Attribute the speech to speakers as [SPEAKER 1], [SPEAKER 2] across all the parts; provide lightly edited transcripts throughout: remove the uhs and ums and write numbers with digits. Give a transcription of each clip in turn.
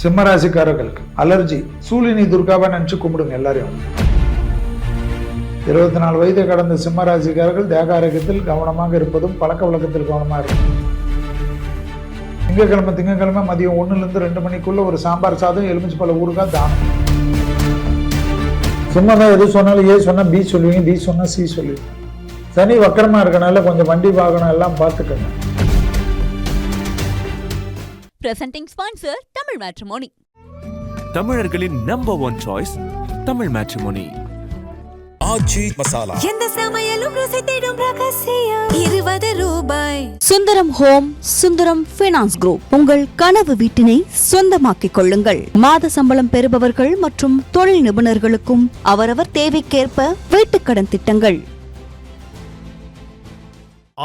[SPEAKER 1] சிம்ம ராசிக்காரர்களுக்கு அலர்ஜி. சூலினி துர்காவை நினைச்சு கும்பிடுங்க எல்லாரையும். 24 வயதை கடந்த சிம்ம ராசிக்காரர்கள் தேக ஆரோக்கியத்தில் கவனமாக இருப்பதும் பழக்க வழக்கத்தில் கவனமாக இருக்கும். திங்கக்கிழமை மதியம் 1-2 மணிக்குள்ள ஒரு சாம்பார் சாதம் எலுமிச்சு பழ ஊறுகாய் தானம். சும்மா தான் எது சொன்னாலும் ஏ சொன்னா பி சொல்லுவீங்க, பி சொன்னா சி சொல்லுவீங்க. சனி வக்கரமா இருக்கனால கொஞ்சம் வண்டி வாகனம் எல்லாம் பார்த்துக்கங்க.
[SPEAKER 2] Presenting sponsor Tamil Matrimony.
[SPEAKER 3] தமிழர்களின் நம்பர் 1 சாய்ஸ் தமிழ் மேட்ரிமோனி.
[SPEAKER 4] ஆச்சி மசாலா.
[SPEAKER 5] எந்த சமையலும் ருசி தேடும் ரகசியம் 20 ரூபாய்.
[SPEAKER 2] Sundaram home, Sundaram finance group. உங்கள் கனவு வீட்டினை சொந்தமாக்கிக் கொள்ளுங்கள். மாத சம்பளம் பெறுபவர்கள் மற்றும் தொழில் நிபுணர்களுக்கும் அவரவர் தேவைக்கேற்ப வீட்டுக்கடன் திட்டங்கள்.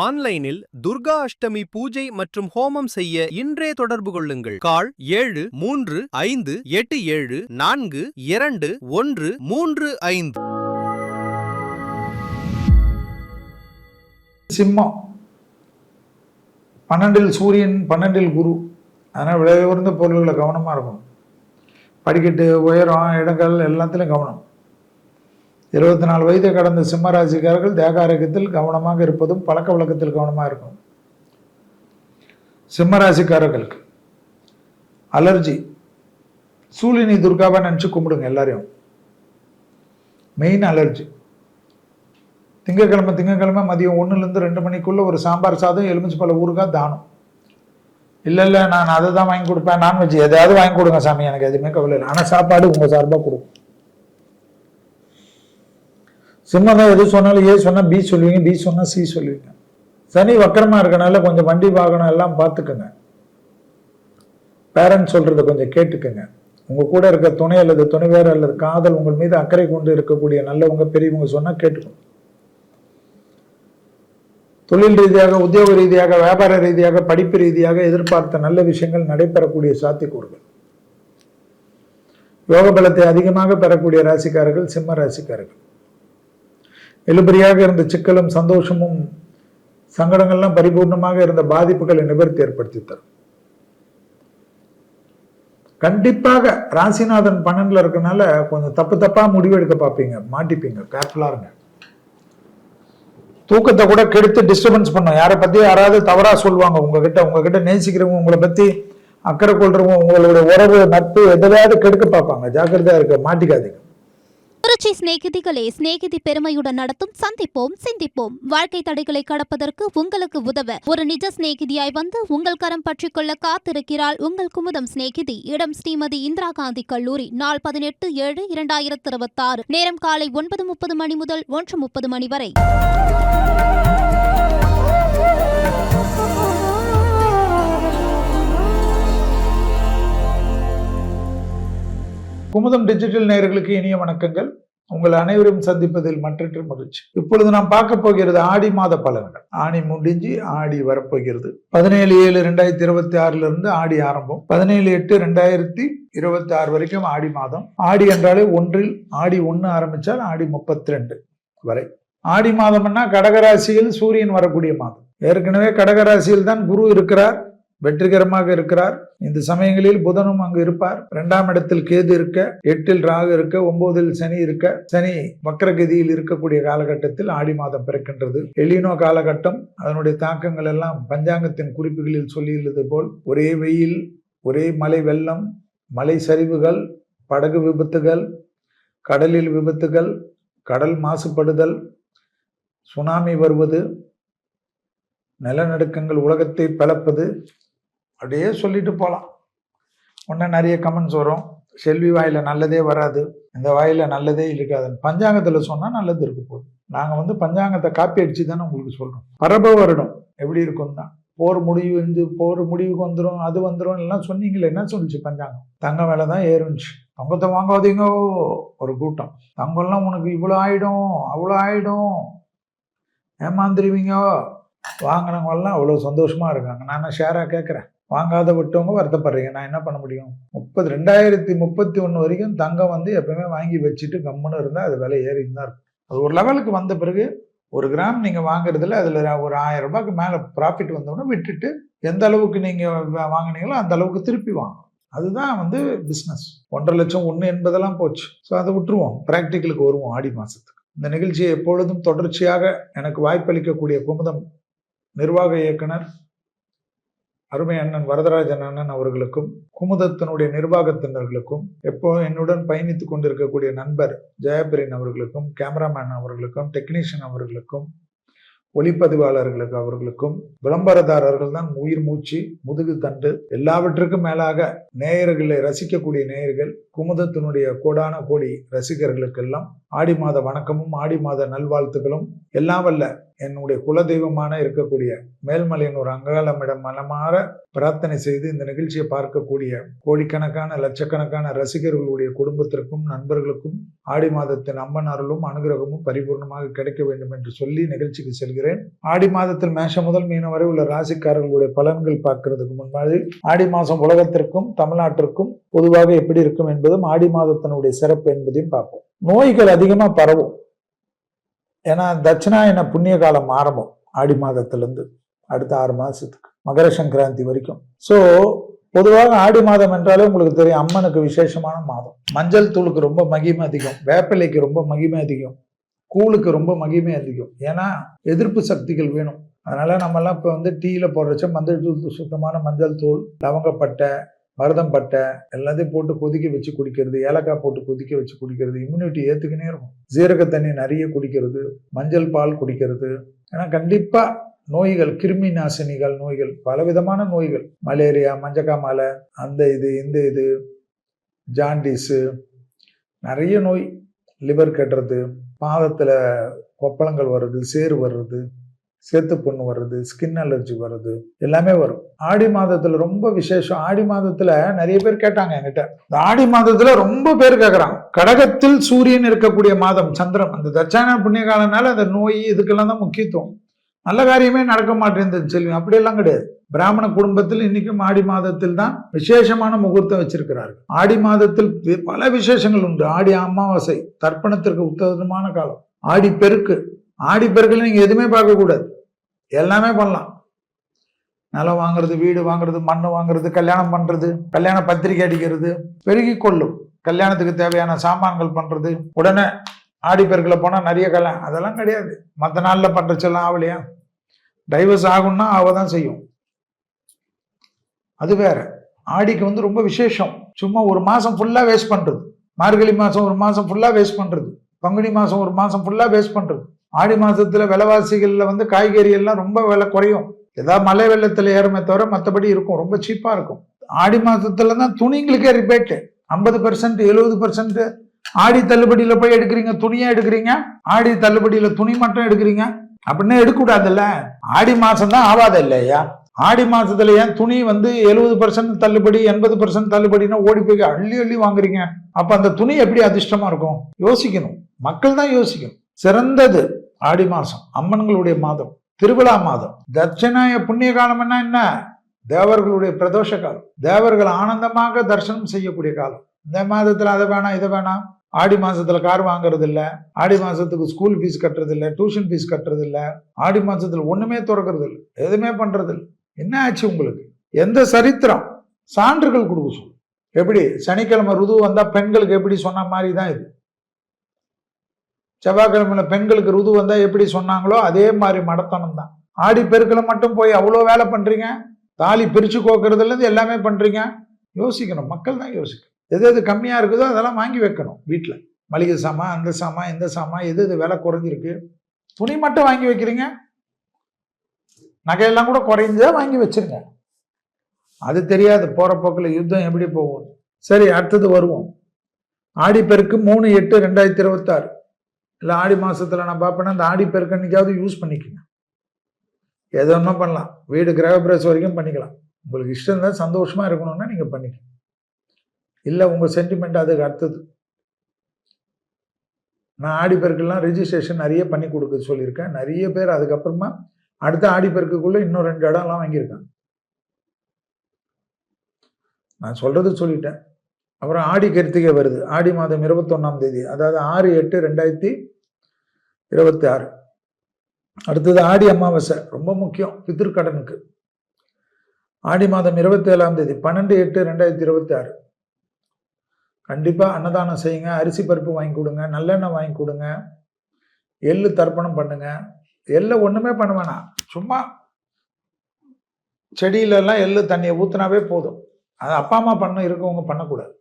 [SPEAKER 6] ஆன்லைனில் துர்கா அஷ்டமி பூஜை மற்றும் ஹோமம் செய்ய இன்றே தொடர்பு கொள்ளுங்கள். கால் 7358742135.
[SPEAKER 1] சிம்மம் 12 சூரியன் 12 குரு. அதனால் விலை உயர்ந்த பொருள்களை கவனமாக இருக்கும். படிக்கட்டு, உயரம், இடங்கள் எல்லாத்திலும் கவனம். 24 வயதை கடந்த சிம்ம ராசிக்காரர்கள் தேக ஆரோக்கியத்தில் கவனமாக இருப்பதும் பழக்க வழக்கத்தில் கவனமாக இருக்கும். சிம்ம ராசிக்காரர்களுக்கு அலர்ஜி. சூலினி துர்காவை நினச்சி கும்பிடுங்க எல்லாரையும். Main allergy. திங்கக்கிழமை மதியம் 1-2 மணிக்குள்ள ஒரு சாம்பார் சாதம் எலுமிச்சு பழ ஊறுகாய் தானம். இல்லை நான் அதை தான் வாங்கி கொடுப்பேன், நான்வெஜ் எதாவது வாங்கி கொடுங்க சாமி, எனக்கு எதுவுமே கவலை இல்லை, ஆனால் சாப்பாடு உங்கள் சார்பாக கொடுக்கும். சிம்மம் தான் எது சொன்னாலும் ஏ சொன்னா பி சொல்லுவீங்க, பி சொன்னா சி சொல்லுவீங்க. சனி வக்கரமா இருக்கனால கொஞ்சம் வண்டி வாகனம் எல்லாம் பார்த்துக்கங்க. பேரண்ட்ஸ் சொல்றதை கொஞ்சம் கேட்டுக்கங்க. உங்க கூட இருக்க துணை அல்லது துணைவேர் அல்லது காதல் உங்கள் மீது அக்கறை கொண்டு இருக்கக்கூடிய நல்லவங்க பெரியவங்க சொன்னா கேட்டுக்கணும். தொழில் ரீதியாக, உத்தியோக ரீதியாக, வியாபார ரீதியாக, படிப்பு ரீதியாக எதிர்பார்த்த நல்ல விஷயங்கள் நடைபெறக்கூடிய சாத்தியக்கூறுகள். யோக பலத்தை அதிகமாக பெறக்கூடிய ராசிக்காரர்கள் சிம்ம ராசிக்காரர்கள். எழுபறியாக இருந்த சிக்கலும் சந்தோஷமும் சங்கடங்கள்லாம் பரிபூர்ணமாக இருந்த பாதிப்புகளை நிவர்த்தி ஏற்படுத்தி தரும். கண்டிப்பாக ராசிநாதன் 12 இருக்கனால கொஞ்சம் தப்பா முடிவெடுக்க பார்ப்பீங்க, மாட்டிப்பீங்க. கேர்ஃபுல்லா இருங்க. தூக்கத்தை கூட கெடுத்து டிஸ்டர்பன்ஸ் பண்ணும். யாரை பத்தி யாராவது தவறா சொல்லுவாங்க உங்ககிட்ட நேசிக்கிறவங்க, உங்களை பத்தி அக்கறை கொள்றவங்க, உங்களுடைய உறவு, நட்பு எதாவது கெடுக்க பார்ப்பாங்க. ஜாக்கிரதையா இருக்க, மாட்டிக்காதீங்க.
[SPEAKER 7] திருச்சி சிநேகிதிகளே, சிநேகிதி பெருமையுடன் நடத்தும் சந்திப்போம் சிந்திப்போம். வாழ்க்கை தடைகளை கடப்பதற்கு உங்களுக்கு உதவ ஒரு நிஜ சிநேகிதியாய் வந்து உங்கள் கரம் பற்றிக் கொள்ள காத்திருக்கிறாள் உங்கள் குமுதம் சிநேகிதி. இடம் ஸ்ரீமதி இந்திரா காந்தி கல்லூரி. நாள் 18/7/2026. நேரம் காலை 9:30 மணி முதல் 1:30 மணி வரை.
[SPEAKER 1] குமுதம் டிஜிட்டல் நேயர்களுக்கு இனிய வணக்கங்கள். உங்கள் அனைவரும் சந்திப்பதில் மற்றற்ற மகிழ்ச்சி. இப்பொழுது நாம் பார்க்க போகிறது ஆடி மாத பலன்கள். ஆணி முடிஞ்சு ஆடி வரப்போகிறது. 17/7/2026 இருந்து ஆடி ஆரம்பம். 17/8/2026 வரைக்கும் ஆடி மாதம். ஆடி என்றாலே ஒன்றில் ஆடி 1 ஆரம்பிச்சால் ஆடி 32 வரை. ஆடி மாதம்னா கடகராசியில் சூரியன் வரக்கூடிய மாதம். ஏற்கனவே கடகராசியில் தான் குரு இருக்கிறார், வெற்றிகரமாக இருக்கிறார். இந்த சமயங்களில் புதனும் அங்கு இருப்பார். 2ஆம் இடத்தில் கேது இருக்க, 8இல் ராகு இருக்க, 9இல் சனி இருக்க, சனி வக்கரகதியில் இருக்கக்கூடிய காலகட்டத்தில் ஆடி மாதம் பிறக்கின்றது. எலினோ காலகட்டம். அதனுடைய தாக்கங்கள் எல்லாம் பஞ்சாங்கத்தின் குறிப்புகளில் சொல்லியுள்ளது போல் ஒரே வெயில், ஒரே மலை வெள்ளம், மலை சரிவுகள், படகு விபத்துகள், கடலில் விபத்துகள், கடல் மாசுபடுதல், சுனாமி வருவது, நிலநடுக்கங்கள் உலகத்தை பிளப்பது, அப்படியே சொல்லிட்டு போகலாம். உடனே நிறைய கமெண்ட்ஸ் வரும். செல்வி வாயில நல்லதே வராது, இந்த வாயில நல்லதே இருக்காதுன்னு. பஞ்சாங்கத்துல சொன்னா நல்லது இருக்க போகுது. நாங்க பஞ்சாங்கத்தை காப்பி அடிச்சு தானே உங்களுக்கு சொல்றோம். பரப வருடம் எப்படி இருக்கும் தான். போர் முடிவுக்கு வந்துடும், அது வந்துடும் எல்லாம் சொன்னீங்களே. என்ன சொல்லிச்சு பஞ்சாங்கம்? தங்கம் வேலை தான் ஏறுச்சு. தங்கத்தை வாங்காதீங்க ஒரு கூட்டம். தங்கம்லாம் உனக்கு இவ்வளோ ஆயிடும், அவ்வளோ ஆயிடும், ஏமாந்துருவீங்க. வாங்கினவங்கெல்லாம் அவ்வளோ சந்தோஷமா இருக்காங்க. நான் ஷேராக கேட்குறேன். வாங்காத விட்டவங்க வருத்தப்படுறீங்க. நான் என்ன பண்ண முடியும்? 2031 வரைக்கும் தங்கம் எப்பவுமே வாங்கி வச்சுட்டு கம்முன்னு இருந்தால் அது விலை ஏறின்னு தான் இருக்கும். அது ஒரு லெவலுக்கு வந்த பிறகு 1 கிராம் நீங்கள் வாங்குறதுல அதில் ஒரு 1000 ரூபாய்க்கு மேலே ப்ராஃபிட் வந்தோடனே விட்டுட்டு எந்த அளவுக்கு நீங்கள் வாங்கினீங்களோ அந்த அளவுக்கு திருப்பி வாங்கணும். அதுதான் வந்து பிஸ்னஸ். 1.5 லட்சம் 1 என்பதெல்லாம் போச்சு. ஸோ அதை விட்டுருவோம், ப்ராக்டிக்கலுக்கு வருவோம். ஆடி மாதத்துக்கு இந்த நிகழ்ச்சியை எப்பொழுதும் தொடர்ச்சியாக எனக்கு வாய்ப்பளிக்கக்கூடிய குமுதம் நிர்வாக இயக்குனர் அருமை அண்ணன் வரதராஜன் அண்ணன் அவர்களுக்கும், குமுதத்தினுடைய நிர்வாகத்தினர்களுக்கும், எப்போதும் என்னுடன் பயணித்துக் கொண்டிருக்கக்கூடிய நண்பர் ஜெயபிரின் அவர்களுக்கும், கேமராமேன் அவர்களுக்கும், டெக்னீஷியன் அவர்களுக்கும், ஒளிப்பதிவாளர்களுக்கு அவர்களுக்கும், விளம்பரதாரர்கள் தான் உயிர் மூச்சு முதுகு தண்டு. எல்லாவற்றுக்கும் மேலாக நேயர்களை ரசிக்கக்கூடிய நேயர்கள், குமுதத்தினுடைய கோடான கோடி ரசிகர்களுக்கெல்லாம் ஆடி மாத வணக்கமும் ஆடி மாத நல்வாழ்த்துக்களும். எல்லாம் வல்ல என்னுடைய குலதெய்வமான இருக்கக்கூடிய மேல்மலையனூர் அங்காளமிடம் மனமாற பிரார்த்தனை செய்து இந்த நிகழ்ச்சியை பார்க்கக்கூடிய கோடிக்கணக்கான லட்சக்கணக்கான ரசிகர்களுடைய குடும்பத்திற்கும் நண்பர்களுக்கும் ஆடி மாதத்தின் அம்மன் அருளும் அனுகிரகமும் பரிபூர்ணமாக கிடைக்க வேண்டும் என்று சொல்லி நிகழ்ச்சிக்கு செல்கிறேன். ஆடி மாதத்தில் மேஷம் முதல் மீனம் வரை உள்ள ராசிக்காரர்களுடைய பலன்கள் பார்க்கிறதுக்கு முன்பாக ஆடி மாதம் உலகத்திற்கும் தமிழ்நாட்டிற்கும் பொதுவாக எப்படி இருக்கும் என்பதும் ஆடி மாதத்தினுடைய சிறப்பு என்பதையும் பார்ப்போம். நோய்கள் அதிகமா பரவும். ஏன்னா தட்சிணாயன புண்ணிய காலம் ஆரம்பம் ஆடி மாதத்திலிருந்து அடுத்த 6 மாசத்துக்கு மகர சங்கராந்தி வரைக்கும். ஸோ பொதுவாக ஆடி மாதம் என்றாலே உங்களுக்கு தெரியும், அம்மனுக்கு விசேஷமான மாதம். மஞ்சள் தூளுக்கு ரொம்ப மகிமை அதிகம், வேப்பிலைக்கு ரொம்ப மகிமை அதிகம், கூழுக்கு ரொம்ப மகிமை அதிகம். ஏன்னா எதிர்ப்பு சக்திகள் வேணும். அதனால நம்மெல்லாம் இப்போ வந்து டீயில போடுறச்ச மஞ்சள் தூள், சுத்தமான மஞ்சள் தூள், லவங்கப்பட்டை, மருதம் பட்டை எல்லாத்தையும் போட்டு கொதிக்க வச்சு குடிக்கிறது, ஏலக்காய் போட்டு கொதிக்க வச்சு குடிக்கிறது, இம்யூனிட்டி ஏற்றுக்கினே இருக்கும். சீரக தண்ணி நிறைய குடிக்கிறது, மஞ்சள் பால் குடிக்கிறது. ஏன்னா கண்டிப்பா நோய்கள், கிருமி நாசினிகள் நோய்கள், பலவிதமான நோய்கள், மலேரியா, மஞ்சக்காமலை, அந்த இது இந்த இது, ஜாண்டிஸு, நிறைய நோய், லிவர் கட்டுறது, பாதத்துல கொப்பளங்கள் வர்றது, சேறு வர்றது, சேத்து புண்ணு வர்றது, ஸ்கின் அலர்ஜி வர்றது, எல்லாமே வரும். ஆடி மாதத்துல ரொம்ப விசேஷம். ஆடி மாதத்துல நிறைய பேர் கேட்டாங்க என்கிட்ட, இந்த ஆடி மாதத்துல ரொம்ப பேர் கேட்கறாங்க. கடகத்தில் சூரியன் இருக்கக்கூடிய மாதம், சந்திரன், அந்த தட்சாயன புண்ணிய காலனால அந்த நோய் இதுக்கெல்லாம் தான் முக்கியத்துவம். நல்ல காரியமே நடக்க மாட்டேங்குது செல்வி, அப்படியெல்லாம் கிடையாது. பிராமண குடும்பத்தில் இன்னைக்கும் ஆடி மாதத்தில் தான் விசேஷமான முகூர்த்தம் வச்சிருக்கிறார்கள். ஆடி மாதத்தில் பல விசேஷங்கள் உண்டு. ஆடி அமாவாசை தர்ப்பணத்திற்கு உத்தமமான காலம். ஆடி பெருக்கு, ஆடி பெருக்குல நீங்க எதுவுமே பார்க்க கூடாது, எல்லாமே பண்ணலாம். நிலம் வாங்குறது, வீடு வாங்குறது, மண்ணு வாங்குறது, கல்யாணம் பண்றது, கல்யாண பத்திரிகை அடிக்கிறது, பெருகி கொள்ளும். கல்யாணத்துக்கு தேவையான சாமான்கள் பண்றது, உடனே ஆடி பெருக்கில் போனா நிறைய கல்யாணம், அதெல்லாம் கிடையாது. மற்ற நாள்ல பண்றச்செல்லாம் ஆகலையா? டைவர்ஸ் ஆகும்னா அவதான் செய்யும், அது வேற. ஆடிக்கு வந்து ரொம்ப விசேஷம். சும்மா ஒரு மாசம் ஃபுல்லா வேஸ்ட் பண்றது, மார்கழி மாசம் ஒரு மாசம் ஃபுல்லா வேஸ்ட் பண்றது, பங்குனி மாசம் ஒரு மாசம் ஃபுல்லா வேஸ்ட் பண்றது. ஆடி மாசத்துல விலைவாசிகள்ல வந்து காய்கறி எல்லாம் ரொம்ப விலை குறையும். ஏதாவது மழை வெள்ளத்துல ஏறுமே தவிர மற்றபடி இருக்கும், ரொம்ப சீப்பா இருக்கும். ஆடி மாசத்துல தான் துணிங்களுக்கே ரிபேட்டு 50%, 70%. ஆடி தள்ளுபடியில போய் எடுக்கிறீங்க, துணியா எடுக்கிறீங்க, ஆடி தள்ளுபடியில துணி மட்டும் எடுக்கிறீங்க, அப்படின்னா எடுக்கக்கூடாதுல்ல. ஆடி மாசம் தான் ஆவாத இல்லையா? ஆடி மாசத்துல ஏன் துணி வந்து 70% தள்ளுபடி 80% தள்ளுபடினா ஓடி போய் அள்ளி அள்ளி வாங்குறீங்க? அப்ப அந்த துணி எப்படி அதிர்ஷ்டமா இருக்கும்? யோசிக்கணும், மக்கள் தான் யோசிக்கணும். சிறந்தது ஆடி மாசம், அம்மன்களுடைய மாதம், திருவிழா மாதம். தட்சிணாய புண்ணிய காலம் என்ன? தேவர்களுடைய பிரதோஷ காலம், தேவர்கள் ஆனந்தமாக தரிசனம் செய்யக்கூடிய காலம். இந்த மாதத்துல அதை வேணாம் இதை வேணாம். ஆடி மாசத்துல கார் வாங்குறது இல்ல, ஆடி மாசத்துக்கு ஸ்கூல் ஃபீஸ் கட்டுறது இல்ல, டியூஷன் ஃபீஸ் கட்டுறது இல்ல, ஆடி மாசத்துல ஒண்ணுமே திறக்கிறது இல்லை, எதுவுமே பண்றது இல்லை. என்ன ஆச்சு உங்களுக்கு? எந்த சரித்திரம் சான்றுகள் கொடுக்க சொல்லு. எப்படி சனிக்கிழமை ருது வந்தா பெண்களுக்கு எப்படி சொன்ன மாதிரி தான் இது. செவ்வாய்க்கிழமையில பெண்களுக்கு ருது வந்தா எப்படி சொன்னாங்களோ அதே மாதிரி மடத்தனம் தான். ஆடி பெருக்கில மட்டும் போய் அவ்வளோ வேலை பண்றீங்க, தாலி பிரிச்சு கோக்குறதுல இருந்து எல்லாமே பண்றீங்க. யோசிக்கணும், மக்கள் தான் யோசிக்கணும். எது எது கம்மியா இருக்குதோ அதெல்லாம் வாங்கி வைக்கணும் வீட்டில். மளிகை சாமான், அந்த சாமான், இந்த சாமான், எது எது விலை குறைஞ்சிருக்கு, துணி மட்டும் வாங்கி வைக்கிறீங்க, நகையெல்லாம் கூட குறைஞ்சா வாங்கி வச்சிருங்க. அது தெரியாது போற போக்கில் யுத்தம் எப்படி போகும். சரி, அடுத்தது வருவோம். ஆடி பெருக்கு 3/8/2026. இல்லை ஆடி மாசத்துல நான் பார்ப்பேன்னா அந்த ஆடி பெருக்கு அன்னைக்காவது யூஸ் பண்ணிக்கோங்க. எது ஒன்றா பண்ணலாம், வீடு கிரகப்பிரவேசம் வரைக்கும் பண்ணிக்கலாம். உங்களுக்கு இஷ்டம் தான், சந்தோஷமா இருக்கணும்னா நீங்க பண்ணிக்கலாம். இல்லை உங்க சென்டிமெண்ட் அதுக்கு அடுத்தது. நான் ஆடி பெருக்கெல்லாம் ரெஜிஸ்ட்ரேஷன் நிறைய பண்ணி கொடுக்க சொல்லியிருக்கேன். நிறைய பேர் அதுக்கப்புறமா அடுத்த ஆடி பெருக்குக்குள்ள இன்னும் 2 இடம்லாம் வாங்கியிருக்காங்க. நான் சொல்றது சொல்லிட்டேன். அப்புறம் ஆடி கிருத்திகை வருது, ஆடி மாதம் 21ஆம் தேதி, அதாவது 6/8/2026. அடுத்தது ஆடி அமாவாசை, ரொம்ப முக்கியம் பித்ருக்கடனுக்கு. ஆடி மாதம் 27ஆம் தேதி 12/8/2026 கண்டிப்பா அன்னதானம் செய்யுங்க. அரிசி பருப்பு வாங்கி கொடுங்க, நல்லெண்ணெய் வாங்கி கொடுங்க, எள்ளு தர்ப்பணம் பண்ணுங்க. எள்ளு ஒண்ணுமே பண்ண வேணாம், சும்மா செடியில எல்லாம் எள்ளு தண்ணியை ஊத்துனாவே போதும். அது அப்பா அம்மா பண்ண இருக்கவங்க பண்ணக்கூடாது,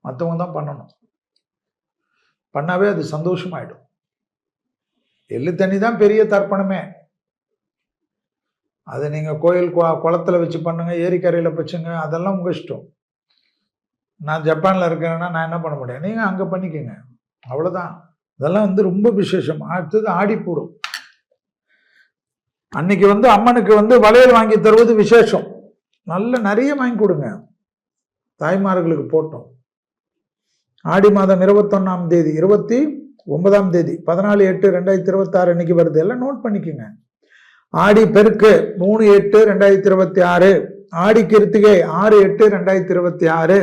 [SPEAKER 1] மற்றவங்க தான் பண்ணணும். பண்ணாவே அது சந்தோஷமாயிடும். எள்ளு தண்ணி தான் பெரிய தர்ப்பணமே. அதை நீங்க கோயில் குளத்துல வச்சு பண்ணுங்க, ஏரிக்கரையில வச்சுங்க, அதெல்லாம் உங்க இஷ்டம். நான் ஜப்பான்ல இருக்கிறேன்னா நான் என்ன பண்ண முடியும், நீங்க அங்க பண்ணிக்கோங்க, அவ்வளவுதான். இதெல்லாம் ரொம்ப விசேஷம். அடுத்தது ஆடிப்பூரம். அன்னைக்கு அம்மனுக்கு வளையல் வாங்கி தருவது விசேஷம். நிறைய வாங்கி கொடுங்க, தாய்மார்களுக்கு போட்டோம். ஆடி மாதம் 21ஆம் தேதி 29ஆம் தேதி 14/8/2026 அன்னைக்கு வருது. எல்லாம் நோட் பண்ணிக்கோங்க. ஆடி பெருக்கு 3/8/2026, ஆடி கிருத்திகை 6/8/2026,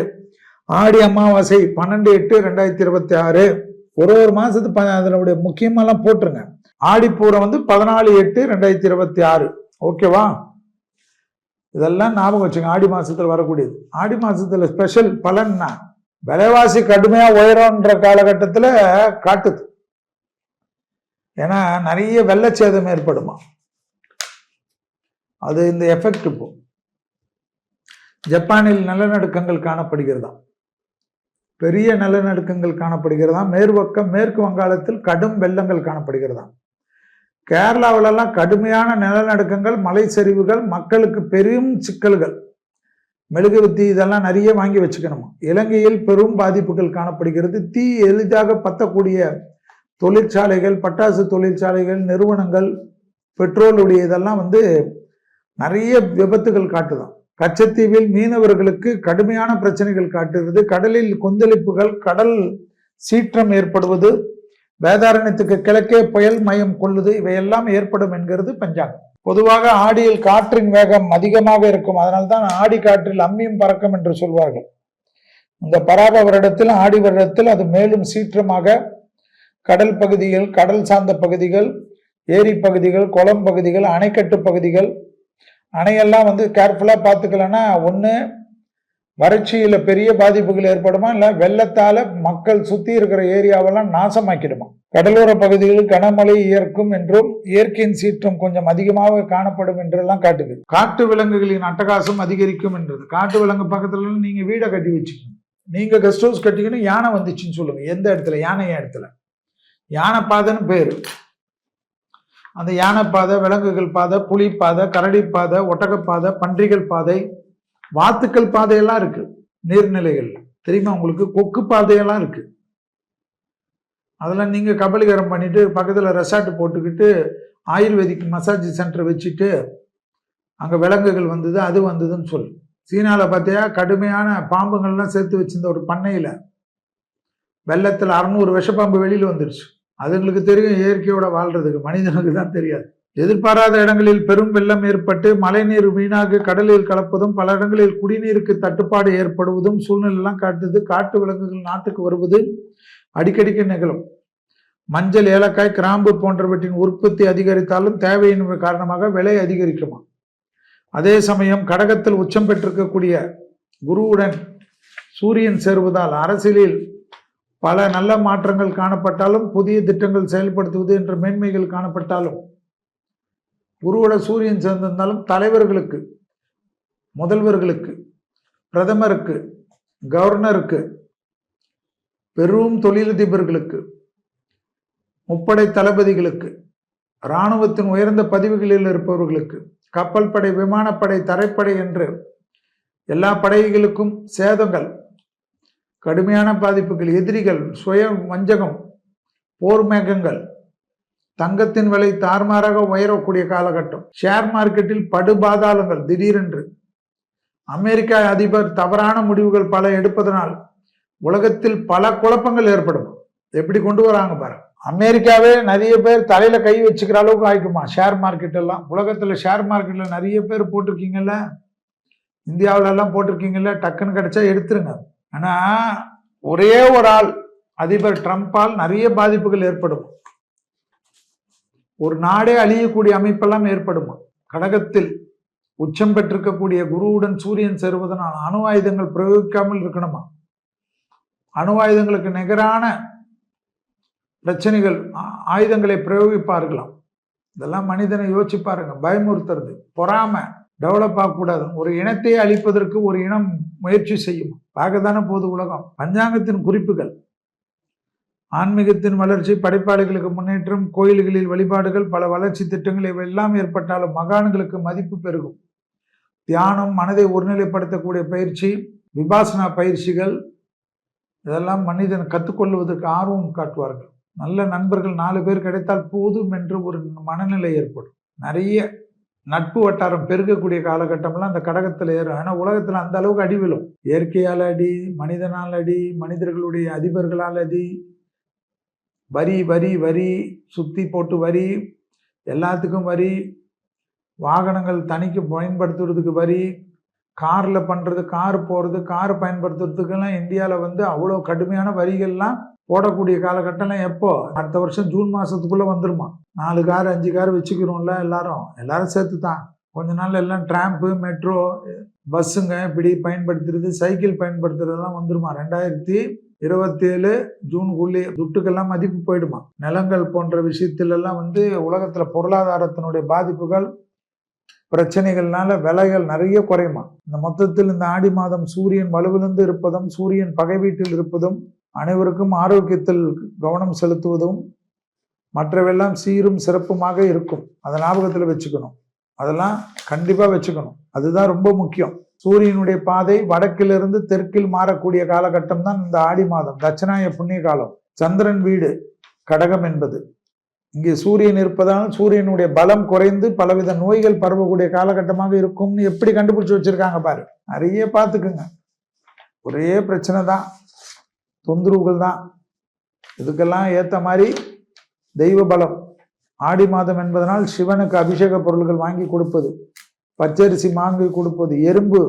[SPEAKER 1] ஆடி அமாவாசை 12/8/2026. ஒரு மாசத்துக்கு அதனுடைய முக்கியமெல்லாம் போட்டுருங்க. ஆடிப்பூரம் 14/8/2026. ஓகேவா? இதெல்லாம் ஞாபகம் வச்சுங்க. ஆடி மாசத்துல வரக்கூடியது. ஆடி மாசத்துல ஸ்பெஷல் பலன்னா விலைவாசி கடுமையா உயரம்ன்ற காலகட்டத்துல காட்டுது. ஏன்னா நிறைய வெள்ளச்சேதம் ஏற்படுமா, அது இந்த எஃபெக்ட். இப்போ ஜப்பானில் நிலநடுக்கங்கள் காணப்படுகிறதா, பெரிய நிலநடுக்கங்கள் காணப்படுகிறதா. மேற்கு வங்காளத்தில் கடும் வெள்ளங்கள் காணப்படுகிறதா. கேரளாவிலெல்லாம் கடுமையான நிலநடுக்கங்கள், மலை சரிவுகள், மக்களுக்கு பெரும் சிக்கல்கள். மெழுகுவர்த்தி இதெல்லாம் நிறைய வாங்கி வச்சுக்கணுமா. இலங்கையில் பெரும் பாதிப்புகள் காணப்படுகிறது. தீ எளிதாக பத்தக்கூடிய தொழிற்சாலைகள், பட்டாசு தொழிற்சாலைகள், நிறுவனங்கள், பெட்ரோலுடைய இதெல்லாம் நிறைய விபத்துகள் காட்டுதான். கச்சத்தீவில் மீனவர்களுக்கு கடுமையான பிரச்சனைகள் காட்டுகிறது. கடலில் கொந்தளிப்புகள், கடல் சீற்றம் ஏற்படுவது, வேதாரண்யத்துக்கு கிழக்கே புயல் மையம் கொள்ளுது, இவையெல்லாம் ஏற்படும் என்கிறது பஞ்சாங்கம். பொதுவாக ஆடியில் காற்றின் வேகம் அதிகமாக இருக்கும். அதனால்தான் ஆடி காற்றில் அம்மியும் பறக்கும் என்று சொல்வார்கள். இந்த பராப வருடத்தில், ஆடி வருடத்தில் அது மேலும் சீற்றமாக கடல் பகுதிகள், கடல் சார்ந்த பகுதிகள், ஏரி பகுதிகள், குளம் பகுதிகள், அணைக்கட்டு பகுதிகள், அணையெல்லாம் கேர்ஃபுல்லா பார்த்துக்கலன்னா ஒன்று வறட்சியில பெரிய பாதிப்புகள் ஏற்படுமா, இல்லை வெள்ளத்தால மக்கள் சுத்தி இருக்கிற ஏரியாவெல்லாம் நாசமாக்கிடுமா. கடலோர பகுதிகளில் கனமழை இயற்கும் என்றும் இயற்கையின் சீற்றம் கொஞ்சம் அதிகமாக காணப்படும் என்றெல்லாம் காட்டுது. காட்டு விலங்குகளின் அட்டகாசம் அதிகரிக்கும் என்றது. காட்டு விலங்கு பக்கத்துல நீங்க வீடை கட்டி வச்சுக்கணும். நீங்க கெஸ்ட் ஹவுஸ் கட்டிக்கணும். யானை வந்துச்சுன்னு சொல்லுங்க. எந்த இடத்துல? யானை இடத்துல. யானை பாதைன்னு பேரு. அந்த யானை பாதை, விலங்குகள் பாதை, புலி பாதை, கரடி பாதை, ஒட்டகப்பாதை, பன்றிகள் பாதை, வாத்துக்கள் பாதையெல்லாம் இருக்கு நீர்நிலைகள். தெரியுமா உங்களுக்கு? கொக்கு பாதையெல்லாம் இருக்கு. அதெல்லாம் நீங்க கபலீகரம் பண்ணிட்டு பக்கத்துல ரெசார்ட் போட்டுக்கிட்டு ஆயுர்வேதிக் மசாஜ் சென்டர் வச்சுட்டு அங்க விலங்குகள் வந்தது, அது வந்ததுன்னு சொல்லு. சீனால பார்த்தியா கடுமையான பாம்புகள்லாம் சேர்த்து வச்சிருந்த ஒரு பண்ணையில வெள்ளத்துல 600 விஷப்பாம்பு வெளியில வந்துடுச்சு. அதுங்களுக்கு தெரியும் இயற்கையோட வாழ்றதுக்கு, மனிதனுக்கு தான் தெரியாது. எதிர்பாராத இடங்களில் பெரும் வெள்ளம் ஏற்பட்டு மழைநீர் வீணாக கடலில் கலப்பதும், பல இடங்களில் குடிநீருக்கு தட்டுப்பாடு ஏற்படுவதும் சூழ்நிலையெல்லாம் காட்டுது. காட்டு விலங்குகள் நாட்டுக்கு வருவது அடிக்கடிக்கு நிகழும். மஞ்சள், ஏலக்காய், கிராம்பு போன்றவற்றின் உற்பத்தி அதிகரித்தாலும் தேவையின் காரணமாக விலை அதிகரிக்குமா. அதே சமயம் கடகத்தில் உச்சம் பெற்றிருக்கக்கூடிய குருவுடன் சூரியன் சேருவதால் அரசியலில் பல நல்ல மாற்றங்கள் காணப்பட்டாலும், புதிய திட்டங்கள் செயல்படுத்துவது என்ற மேன்மைகள் காணப்பட்டாலும், குருவோட சூரியன் சேர்ந்திருந்தாலும் தலைவர்களுக்கு, முதல்வர்களுக்கு, பிரதமருக்கு, கவர்னருக்கு, பெரும் தொழிலதிபர்களுக்கு, முப்படை தளபதிகளுக்கு, இராணுவத்தின் உயர்ந்த பதவிகளில் இருப்பவர்களுக்கு, கப்பல் படை, விமானப்படை, தரைப்படை என்று எல்லா படைகளுக்கும் சேதங்கள், கடுமையான பாதிப்புகள், எதிரிகள், சுய வஞ்சகம், போர் மேகங்கள், தங்கத்தின் விலை தாறுமாறாக உயரக்கூடிய காலகட்டம், ஷேர் மார்க்கெட்டில் படுபாதாளங்கள் திடீரென்று, அமெரிக்க அதிபர் தவறான முடிவுகள் பல எடுப்பதனால் உலகத்தில் பல குழப்பங்கள் ஏற்படும். எப்படி கொண்டு வராங்க பாருங்க. அமெரிக்காவே நிறைய பேர் தலையில கை வச்சுக்கிற அளவுக்கு ஆயிக்குமா ஷேர் மார்க்கெட் எல்லாம். உலகத்துல ஷேர் மார்க்கெட்ல நிறைய பேர் போட்டிருக்கீங்கல்ல, இந்தியாவில எல்லாம் போட்டிருக்கீங்கல்ல, டக்குன்னு கிடைச்சா எடுத்துருங்க. ஆனா ஒரே ஒரு ஆள் அதிபர் ட்ரம்பால் நிறைய பாதிப்புகள் ஏற்படும். ஒரு நாடே அழியக்கூடிய அமைப்பெல்லாம் ஏற்படுமா. கடகத்தில் உச்சம் பெற்றிருக்கக்கூடிய குருவுடன் சூரியன் சேருவதனால் அணு ஆயுதங்கள் பிரயோகிக்காமல் இருக்கணுமா? அணு ஆயுதங்களுக்கு நிகரான பிரச்சனைகள் ஆயுதங்களை பிரயோகிப்பார்களாம். இதெல்லாம் மனிதனை யோசிச்சு பாருங்க. பயமுறுத்துறது, பொறாமை டெவலப் ஆகக்கூடாது. ஒரு இனத்தை அழிப்பதற்கு ஒரு இனம் முயற்சி செய்யும். பார்க்கத்தானே போது உலகம். பஞ்சாங்கத்தின் குறிப்புகள், ஆன்மீகத்தின் வளர்ச்சி, படைப்பாளிகளுக்கு முன்னேற்றம், கோயில்களில் வழிபாடுகள், பல வளர்ச்சி திட்டங்கள் இவையெல்லாம் ஏற்பட்டாலும் மகான்களுக்கு மதிப்பு பெருகும். தியானம், மனதை ஒருநிலைப்படுத்தக்கூடிய பயிற்சி, விபாசனா பயிற்சிகள், இதெல்லாம் மனிதன் கற்றுக்கொள்வதற்கு ஆர்வம் காட்டுவார்கள். நல்ல நண்பர்கள் 4 பேர் கிடைத்தால் போதும் என்று ஒரு மனநிலை ஏற்படும். நிறைய நட்பு வட்டாரம் பெருகக்கூடிய காலகட்டம்லாம் அந்த கடகத்தில் ஏறும். ஏன்னா உலகத்தில் அந்த அளவுக்கு அடி விழும். இயற்கையால் அடி, மனிதனால் அடி, மனிதர்களுடைய அதிபர்களால் அடி, வரி வரி வரி, சுத்தி போட்டு வரி, எல்லாத்துக்கும் வரி, வாகனங்கள் தனிக்கு பயன்படுத்துறதுக்கு வரி, காரில் பண்ணுறது, கார் போகிறது, கார் பயன்படுத்துறதுக்கெல்லாம் இந்தியாவில் அவ்வளோ கடுமையான வரிகள்லாம் போடக்கூடிய காலகட்டம்லாம் எப்போ? அடுத்த வருஷம் ஜூன் மாதத்துக்குள்ளே வந்துருமா. 4 கார் 5 கார் வச்சுக்கிறோம்ல எல்லாரும் சேர்த்து தான். கொஞ்ச நாள் எல்லாம் டிராம்பு, மெட்ரோ, பஸ்ஸுங்க இப்படி பயன்படுத்துறது, சைக்கிள் பயன்படுத்துறதுலாம் வந்துருமா. 2027 ஜூனுக்குள்ளே துட்டுக்கெல்லாம் மதிப்பு போயிடுமா. நிலங்கள் போன்ற விஷயத்திலெல்லாம் உலகத்தில் பொருளாதாரத்தினுடைய பாதிப்புகள், பிரச்சனைகள்னால விலைகள் நிறைய குறையுமா. இந்த மொத்தத்தில் இந்த ஆடி மாதம் சூரியன் வலுவிழந்து இருப்பதும், சூரியன் பகை வீட்டில் இருப்பதும், அனைவருக்கும் ஆரோக்கியத்தில் கவனம் செலுத்துவதும், மற்றவெல்லாம் சீரும் சிறப்புமாக இருக்கும். அதை ஞாபகத்தில் வச்சுக்கணும். அதெல்லாம் கண்டிப்பாக வச்சுக்கணும். அதுதான் ரொம்ப முக்கியம். சூரியனுடைய பாதை வடக்கிலிருந்து தெற்கில் மாறக்கூடிய காலகட்டம் தான் இந்த ஆடி மாதம், தட்சிணாய புண்ணிய காலம். சந்திரன் வீடு கடகம் என்பது. இங்கே சூரியன் இருப்பதால் சூரியனுடைய பலம் குறைந்து பலவித நோய்கள் பரவக்கூடிய காலகட்டமாக இருக்கும்னு எப்படி கண்டுபிடிச்சு வச்சிருக்காங்க பாரு. நிறைய பார்த்துக்குங்க. ஒரே பிரச்சனை தான், தொந்தரவுகள் தான். இதுக்கெல்லாம் ஏற்ற மாதிரி தெய்வ பலம். ஆடி மாதம் என்பதனால் சிவனுக்கு அபிஷேக பொருள்கள் வாங்கி கொடுப்பது, பச்சரிசி வாங்கி கொடுப்பது, எறும்பு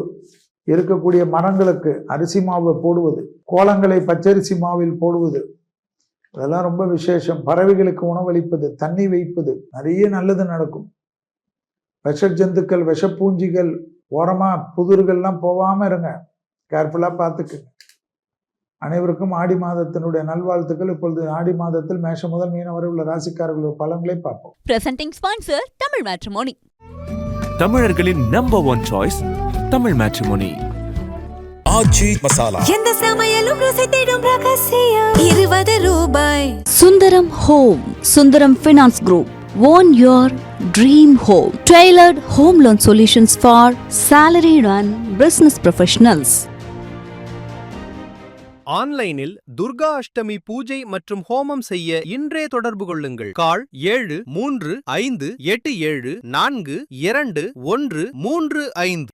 [SPEAKER 1] இருக்கக்கூடிய மரங்களுக்கு அரிசி மாவு போடுவது, கோலங்களை பச்சரிசி மாவில் போடுவது, அதெல்லாம் ரொம்ப விசேஷம். பறவைகளுக்கு உணவளிப்பது, தண்ணி வைப்பது, நிறைய நல்லது நடக்கும். விஷ ஜந்துக்கள், விஷப்பூஞ்சிகள் ஓரமா புதிர்கள்லாம் போகாம இருங்க. கேர்ஃபுல்லா பார்த்துக்குங்க. அனைவருக்கும் ஆடி மாதத்தினுடைய நல்வாழ்த்துக்கள். இப்பொழுது ஆடி மாதத்தில் மேஷம் முதல் மீனம் வரை உள்ள ராசிக்காரர்களுடைய பலன்களை பார்ப்போம்.
[SPEAKER 5] Presenting sponsor Tamil Matrimony.
[SPEAKER 3] தமிழர்களின் நம்பர் 1 சாய்ஸ் தமிழ் மேட்ரிமோனி.
[SPEAKER 4] ஆச்சி மசாலா.
[SPEAKER 5] எந்த சமையலும் ருசி தேடும் ரகசியம் 20 ரூபாய்.
[SPEAKER 2] Sundaram Home, Sundaram Finance Group. Own your dream home. Tailored home loan solutions for salaried and business professionals.
[SPEAKER 6] ஆன்லைனில் துர்கா அஷ்டமி பூஜை மற்றும் ஹோமம் செய்ய இன்றே தொடர்பு கொள்ளுங்கள். கால் 7358742135.